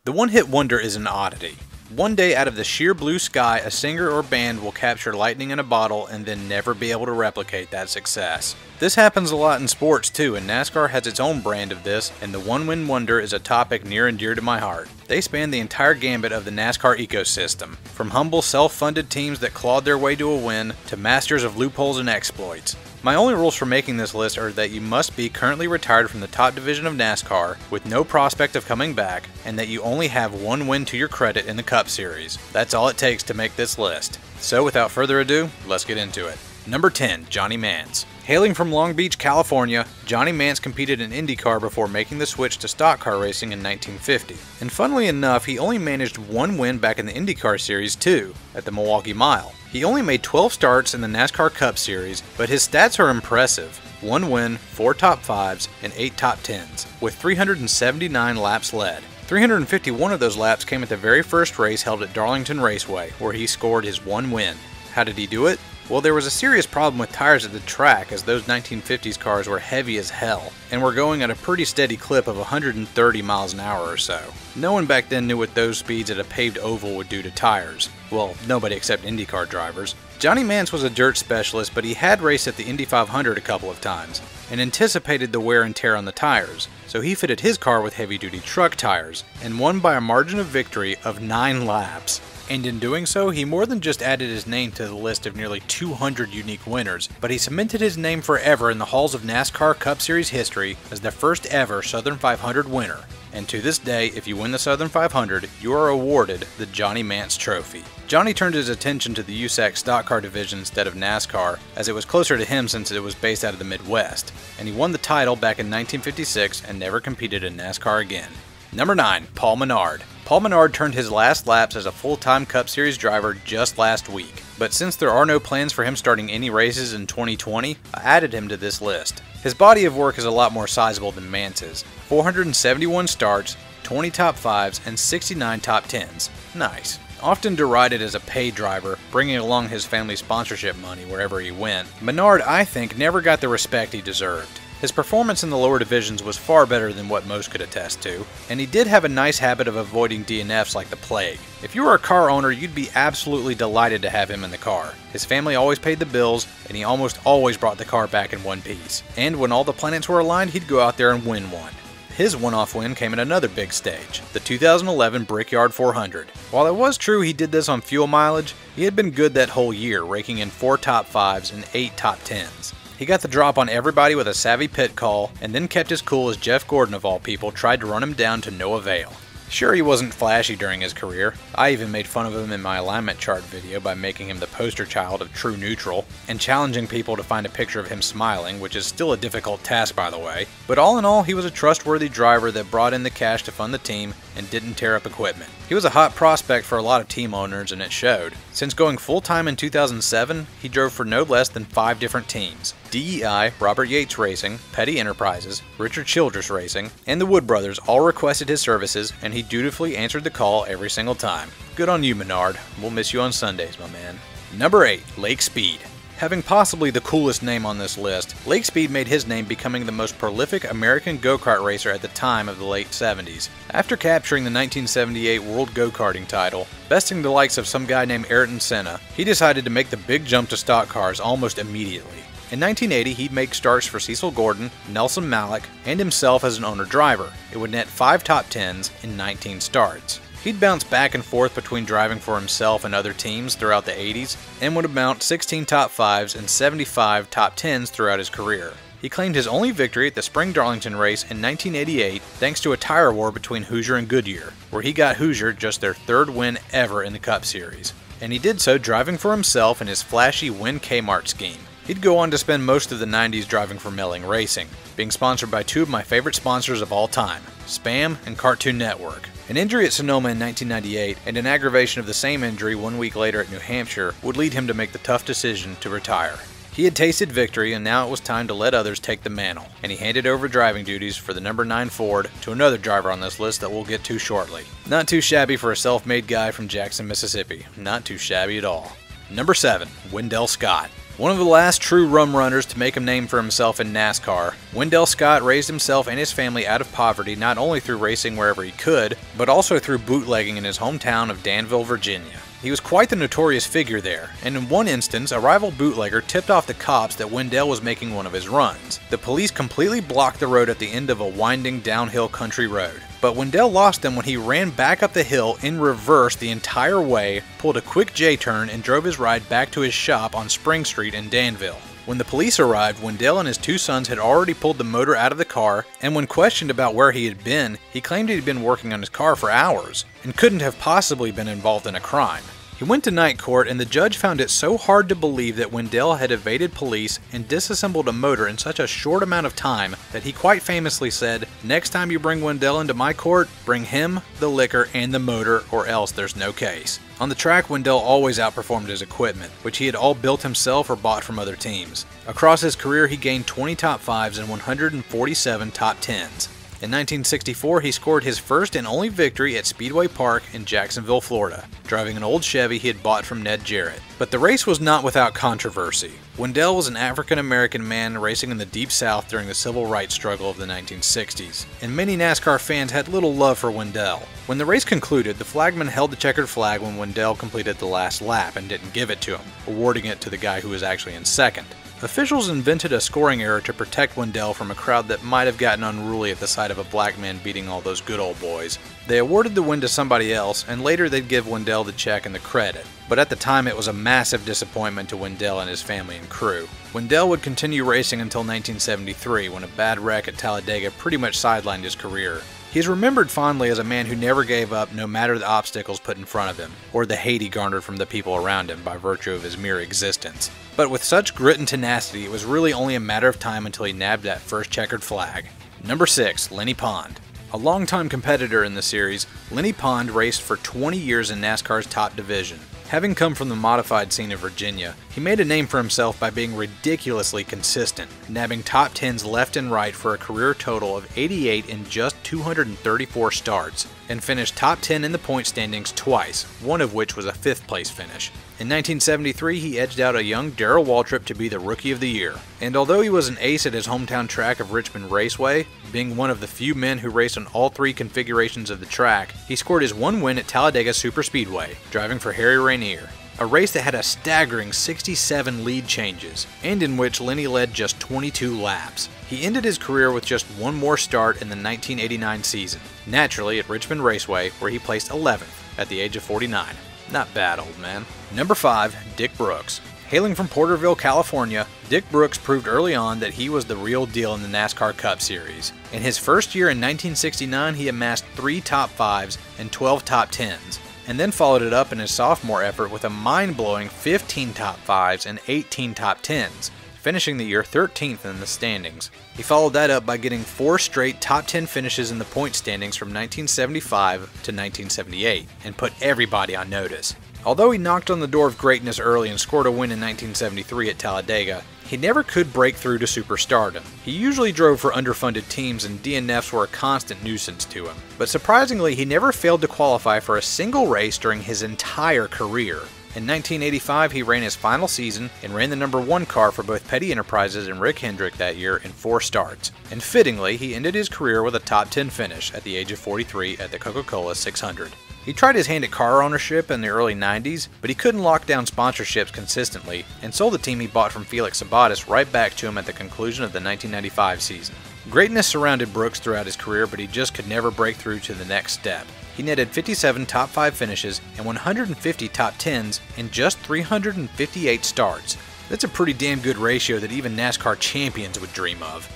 The one-hit wonder is an oddity. One day out of the sheer blue sky, a singer or band will capture lightning in a bottle and then never be able to replicate that success. This happens a lot in sports too, and NASCAR has its own brand of this, and the one-win wonder is a topic near and dear to my heart. They span the entire gambit of the NASCAR ecosystem, from humble self-funded teams that clawed their way to a win, to masters of loopholes and exploits. My only rules for making this list are that you must be currently retired from the top division of NASCAR with no prospect of coming back, and that you only have one win to your credit in the Cup Series. That's all it takes to make this list. So without further ado, let's get into it. Number 10, Johnny Mantz. Hailing from Long Beach, California, Johnny Mantz competed in IndyCar before making the switch to stock car racing in 1950. And funnily enough, he only managed one win back in the IndyCar Series too, at the Milwaukee Mile. He only made 12 starts in the NASCAR Cup Series, but his stats are impressive. 1 win, 4 top 5s, and 8 top 10s, with 379 laps led. 351 of those laps came at the very first race held at Darlington Raceway, where he scored his 1 win. How did he do it? Well, there was a serious problem with tires at the track, as those 1950s cars were heavy as hell, and were going at a pretty steady clip of 130 miles an hour or so. No one back then knew what those speeds at a paved oval would do to tires. Well, nobody except IndyCar drivers. Johnny Mantz was a dirt specialist, but he had raced at the Indy 500 a couple of times, and anticipated the wear and tear on the tires, so he fitted his car with heavy-duty truck tires, and won by a margin of victory of 9 laps. And in doing so, he more than just added his name to the list of nearly 200 unique winners, but he cemented his name forever in the halls of NASCAR Cup Series history as the first ever Southern 500 winner. And to this day, if you win the Southern 500, you are awarded the Johnny Mantz Trophy. Johnny turned his attention to the USAC stock car division instead of NASCAR, as it was closer to him since it was based out of the Midwest, and he won the title back in 1956 and never competed in NASCAR again. Number 9, Paul Menard. Paul Menard turned his last laps as a full-time Cup Series driver just last week, but since there are no plans for him starting any races in 2020, I added him to this list. His body of work is a lot more sizable than Mantz's. 471 starts, 20 top 5s, and 69 top 10s. Nice. Often derided as a paid driver, bringing along his family's sponsorship money wherever he went, Menard, I think, never got the respect he deserved. His performance in the lower divisions was far better than what most could attest to, and he did have a nice habit of avoiding DNFs like the plague. If you were a car owner, you'd be absolutely delighted to have him in the car. His family always paid the bills, and he almost always brought the car back in one piece. And when all the planets were aligned, he'd go out there and win one. His one-off win came at another big stage, the 2011 Brickyard 400. While it was true he did this on fuel mileage, he had been good that whole year, raking in 4 top 5s and 8 top 10s. He got the drop on everybody with a savvy pit call, and then kept his cool as Jeff Gordon of all people tried to run him down to no avail. Sure, he wasn't flashy during his career. I even made fun of him in my alignment chart video by making him the poster child of true neutral, and challenging people to find a picture of him smiling, which is still a difficult task by the way. But all in all, he was a trustworthy driver that brought in the cash to fund the team and didn't tear up equipment. He was a hot prospect for a lot of team owners, and it showed. Since going full-time in 2007, he drove for no less than 5 different teams. DEI, Robert Yates Racing, Petty Enterprises, Richard Childress Racing, and the Wood Brothers all requested his services, and he dutifully answered the call every single time. Good on you, Menard. We'll miss you on Sundays, my man. Number 8, Lake Speed. Having possibly the coolest name on this list, Lake Speed made his name becoming the most prolific American go-kart racer at the time of the late 70s. After capturing the 1978 World Go-Karting title, besting the likes of some guy named Ayrton Senna, he decided to make the big jump to stock cars almost immediately. In 1980, he'd make starts for Cecil Gordon, Nelson Malik, and himself as an owner-driver. It would net 5 top 10s in 19 starts. He'd bounce back and forth between driving for himself and other teams throughout the 80s, and would amount 16 top 5s and 75 top 10s throughout his career. He claimed his only victory at the Spring Darlington race in 1988 thanks to a tire war between Hoosier and Goodyear, where he got Hoosier just their 3rd win ever in the Cup Series. And he did so driving for himself in his flashy Win Kmart scheme. He'd go on to spend most of the 90s driving for Melling Racing, being sponsored by 2 of my favorite sponsors of all time, Spam and Cartoon Network. An injury at Sonoma in 1998 and an aggravation of the same injury 1 week later at New Hampshire would lead him to make the tough decision to retire. He had tasted victory, and now it was time to let others take the mantle, and he handed over driving duties for the number 9 Ford to another driver on this list that we'll get to shortly. Not too shabby for a self-made guy from Jackson, Mississippi. Not too shabby at all. Number 7, Wendell Scott. One of the last true rum runners to make a name for himself in NASCAR, Wendell Scott raised himself and his family out of poverty not only through racing wherever he could, but also through bootlegging in his hometown of Danville, Virginia. He was quite the notorious figure there, and in one instance, a rival bootlegger tipped off the cops that Wendell was making one of his runs. The police completely blocked the road at the end of a winding downhill country road. But Wendell lost them when he ran back up the hill in reverse the entire way, pulled a quick J-turn, and drove his ride back to his shop on Spring Street in Danville. When the police arrived, Wendell and his two sons had already pulled the motor out of the car, and when questioned about where he had been, he claimed he had been working on his car for hours, and couldn't have possibly been involved in a crime. He went to night court, and the judge found it so hard to believe that Wendell had evaded police and disassembled a motor in such a short amount of time that he quite famously said, "Next time you bring Wendell into my court, bring him, the liquor, and the motor, or else there's no case." On the track, Wendell always outperformed his equipment, which he had all built himself or bought from other teams. Across his career, he gained 20 top 5s and 147 top 10s. In 1964, he scored his first and only victory at Speedway Park in Jacksonville, Florida, driving an old Chevy he had bought from Ned Jarrett. But the race was not without controversy. Wendell was an African-American man racing in the Deep South during the civil rights struggle of the 1960s, and many NASCAR fans had little love for Wendell. When the race concluded, the flagman held the checkered flag when Wendell completed the last lap and didn't give it to him, awarding it to the guy who was actually in second. Officials invented a scoring error to protect Wendell from a crowd that might have gotten unruly at the sight of a black man beating all those good old boys. They awarded the win to somebody else, and later they'd give Wendell the check and the credit. But at the time, it was a massive disappointment to Wendell and his family and crew. Wendell would continue racing until 1973, when a bad wreck at Talladega pretty much sidelined his career. He is remembered fondly as a man who never gave up no matter the obstacles put in front of him, or the hate he garnered from the people around him by virtue of his mere existence. But with such grit and tenacity, it was really only a matter of time until he nabbed that first checkered flag. Number 6. Lenny Pond. A longtime competitor in the series, Lenny Pond raced for 20 years in NASCAR's top division. Having come from the modified scene of Virginia, he made a name for himself by being ridiculously consistent, nabbing top 10s left and right for a career total of 88 in just 234 starts, and finished top 10 in the point standings twice, one of which was a 5th place finish. In 1973, he edged out a young Darrell Waltrip to be the Rookie of the Year, and although he was an ace at his hometown track of Richmond Raceway, being one of the few men who raced on all 3 configurations of the track, he scored his one win at Talladega Superspeedway, driving for Harry Rainier, a race that had a staggering 67 lead changes, and in which Lenny led just 22 laps. He ended his career with just one more start in the 1989 season, naturally at Richmond Raceway, where he placed 11th at the age of 49. Not bad, old man. Number 5. Dick Brooks. Hailing from Porterville, California, Dick Brooks proved early on that he was the real deal in the NASCAR Cup Series. In his first year in 1969, he amassed 3 top 5s and 12 top 10s, and then followed it up in his sophomore effort with a mind-blowing 15 top 5s and 18 top 10s, finishing the year 13th in the standings. He followed that up by getting 4 straight top 10 finishes in the point standings from 1975 to 1978, and put everybody on notice. Although he knocked on the door of greatness early and scored a win in 1973 at Talladega, he never could break through to superstardom. He usually drove for underfunded teams, and DNFs were a constant nuisance to him. But surprisingly, he never failed to qualify for a single race during his entire career. In 1985, he ran his final season and ran the number 1 car for both Petty Enterprises and Rick Hendrick that year in 4 starts. And fittingly, he ended his career with a top 10 finish at the age of 43 at the Coca-Cola 600. He tried his hand at car ownership in the early 90s, but he couldn't lock down sponsorships consistently, and sold the team he bought from Felix Sabates right back to him at the conclusion of the 1995 season. Greatness surrounded Brooks throughout his career, but he just could never break through to the next step. He netted 57 top 5 finishes and 150 top 10s in just 358 starts. That's a pretty damn good ratio that even NASCAR champions would dream of.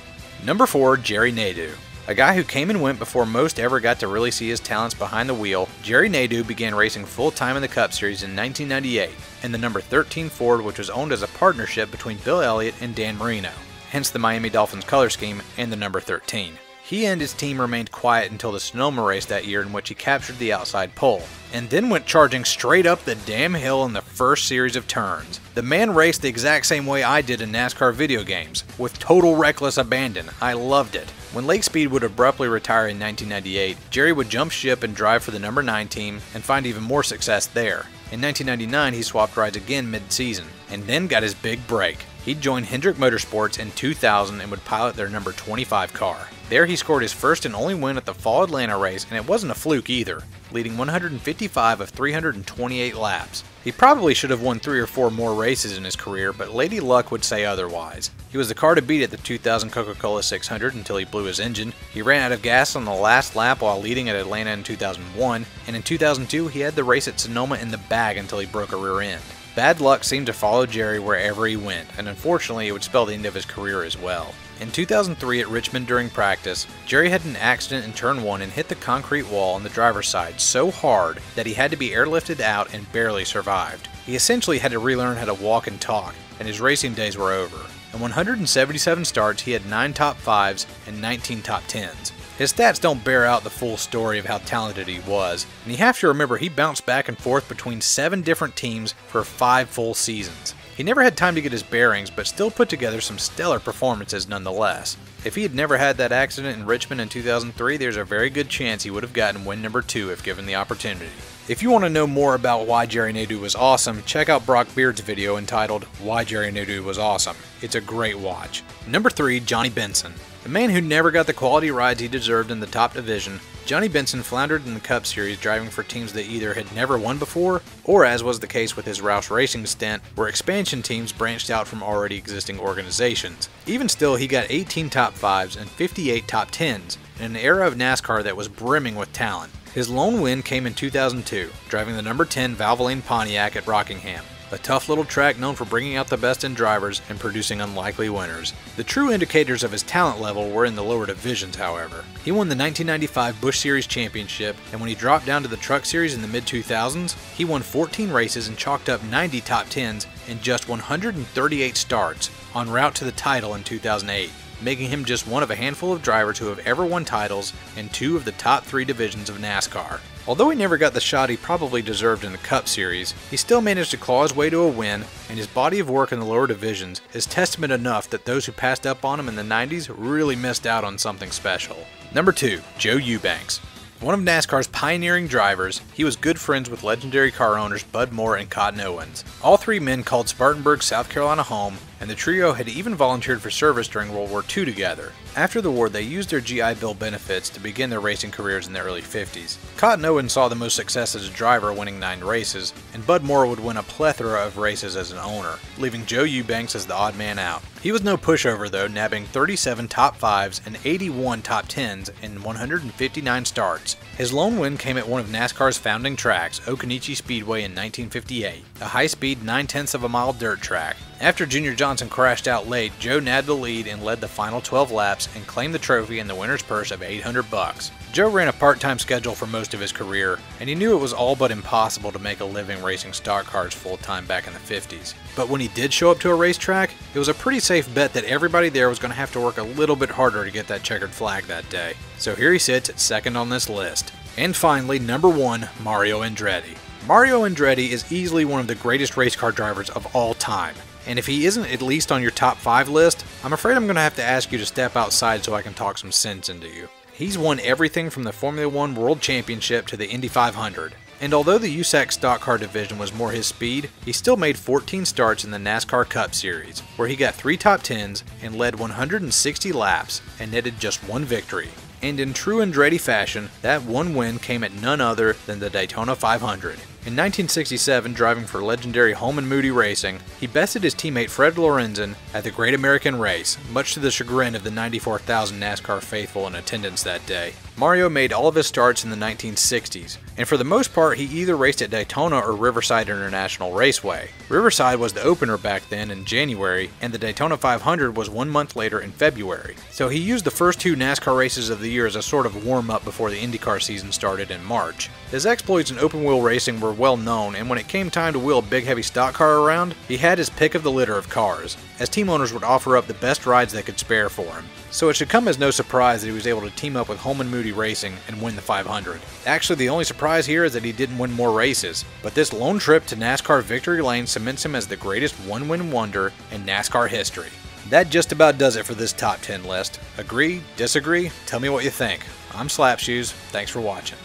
Number 4. Jerry Nadeau. A guy who came and went before most ever got to really see his talents behind the wheel, Jerry Nadeau began racing full-time in the Cup Series in 1998 in the number 13 Ford, which was owned as a partnership between Bill Elliott and Dan Marino, hence the Miami Dolphins color scheme and the number 13. He and his team remained quiet until the Sonoma race that year, in which he captured the outside pole, and then went charging straight up the damn hill in the first series of turns. The man raced the exact same way I did in NASCAR video games, with total reckless abandon. I loved it. When Lake Speed would abruptly retire in 1998, Jerry would jump ship and drive for the number 9 team and find even more success there. In 1999, he swapped rides again mid-season, and then got his big break. He'd join Hendrick Motorsports in 2000 and would pilot their number 25 car. There he scored his first and only win at the Fall Atlanta race, and it wasn't a fluke either, leading 155 of 328 laps. He probably should have won 3 or 4 more races in his career, but Lady Luck would say otherwise. He was the car to beat at the 2000 Coca-Cola 600 until he blew his engine. He ran out of gas on the last lap while leading at Atlanta in 2001, and in 2002 he had the race at Sonoma in the bag until he broke a rear end. Bad luck seemed to follow Jerry wherever he went, and unfortunately it would spell the end of his career as well. In 2003 at Richmond during practice, Jerry had an accident in turn 1 and hit the concrete wall on the driver's side so hard that he had to be airlifted out and barely survived. He essentially had to relearn how to walk and talk, and his racing days were over. In 177 starts, he had 9 top 5s and 19 top 10s. His stats don't bear out the full story of how talented he was, and you have to remember he bounced back and forth between 7 different teams for 5 full seasons. He never had time to get his bearings, but still put together some stellar performances nonetheless. If he had never had that accident in Richmond in 2003, there's a very good chance he would have gotten win number 2 if given the opportunity. If you want to know more about why Jerry Nadeau was awesome, check out Brock Beard's video entitled Why Jerry Nadeau Was Awesome. It's a great watch. Number 3, Johnny Benson. A man who never got the quality rides he deserved in the top division, Johnny Benson floundered in the Cup Series driving for teams that either had never won before, or as was the case with his Roush Racing stint, where expansion teams branched out from already existing organizations. Even still, he got 18 top 5s and 58 top 10s, in an era of NASCAR that was brimming with talent. His lone win came in 2002, driving the number 10 Valvoline Pontiac at Rockingham, a tough little track known for bringing out the best in drivers and producing unlikely winners. The true indicators of his talent level were in the lower divisions, however. He won the 1995 Busch Series Championship, and when he dropped down to the Truck Series in the mid-2000s, he won 14 races and chalked up 90 top 10s in just 138 starts, en route to the title in 2008. Making him just one of a handful of drivers who have ever won titles in 2 of the top 3 divisions of NASCAR. Although he never got the shot he probably deserved in the Cup Series, he still managed to claw his way to a win, and his body of work in the lower divisions is testament enough that those who passed up on him in the 90s really missed out on something special. Number 2, Joe Eubanks. One of NASCAR's pioneering drivers, he was good friends with legendary car owners Bud Moore and Cotton Owens. All 3 men called Spartanburg, South Carolina home, and the trio had even volunteered for service during World War II together. After the war, they used their GI Bill benefits to begin their racing careers in the early 50s. Cotton Owens saw the most success as a driver, winning 9 races, and Bud Moore would win a plethora of races as an owner, leaving Joe Eubanks as the odd man out. He was no pushover though, nabbing 37 top 5s and 81 top 10s in 159 starts. His lone win came at one of NASCAR's founding tracks, Occoneechee Speedway in 1958, a high-speed 9/10 of a mile dirt track. After Junior Johnson crashed out late, Joe nabbed the lead and led the final 12 laps and claimed the trophy and the winner's purse of $800. Joe ran a part-time schedule for most of his career, and he knew it was all but impossible to make a living racing stock cars full-time back in the 50s. But when he did show up to a racetrack, it was a pretty safe bet that everybody there was going to have to work a little bit harder to get that checkered flag that day. So here he sits at second on this list. And finally, number 1, Mario Andretti. Mario Andretti is easily one of the greatest race car drivers of all time. And if he isn't at least on your top 5 list, I'm afraid I'm going to have to ask you to step outside so I can talk some sense into you. He's won everything from the Formula 1 World Championship to the Indy 500. And although the USAC stock car division was more his speed, he still made 14 starts in the NASCAR Cup Series, where he got 3 top 10s and led 160 laps and netted just 1 victory. And in true Andretti fashion, that 1 win came at none other than the Daytona 500. In 1967, driving for legendary Holman Moody Racing, he bested his teammate Fred Lorenzen at the Great American Race, much to the chagrin of the 94,000 NASCAR faithful in attendance that day. Mario made all of his starts in the 1960s, and for the most part he either raced at Daytona or Riverside International Raceway. Riverside was the opener back then in January, and the Daytona 500 was 1 month later in February. So he used the first 2 NASCAR races of the year as a sort of warm-up before the IndyCar season started in March. His exploits in open-wheel racing were well known, and when it came time to wheel a big heavy stock car around, he had his pick of the litter of cars, as team owners would offer up the best rides they could spare for him. So it should come as no surprise that he was able to team up with Holman Moody Racing and win the 500. Actually, the only surprise here is that he didn't win more races, but this lone trip to NASCAR Victory Lane cements him as the greatest one-win wonder in NASCAR history. That just about does it for this top 10 list. Agree? Disagree? Tell me what you think. I'm Slapshoes. Thanks for watching.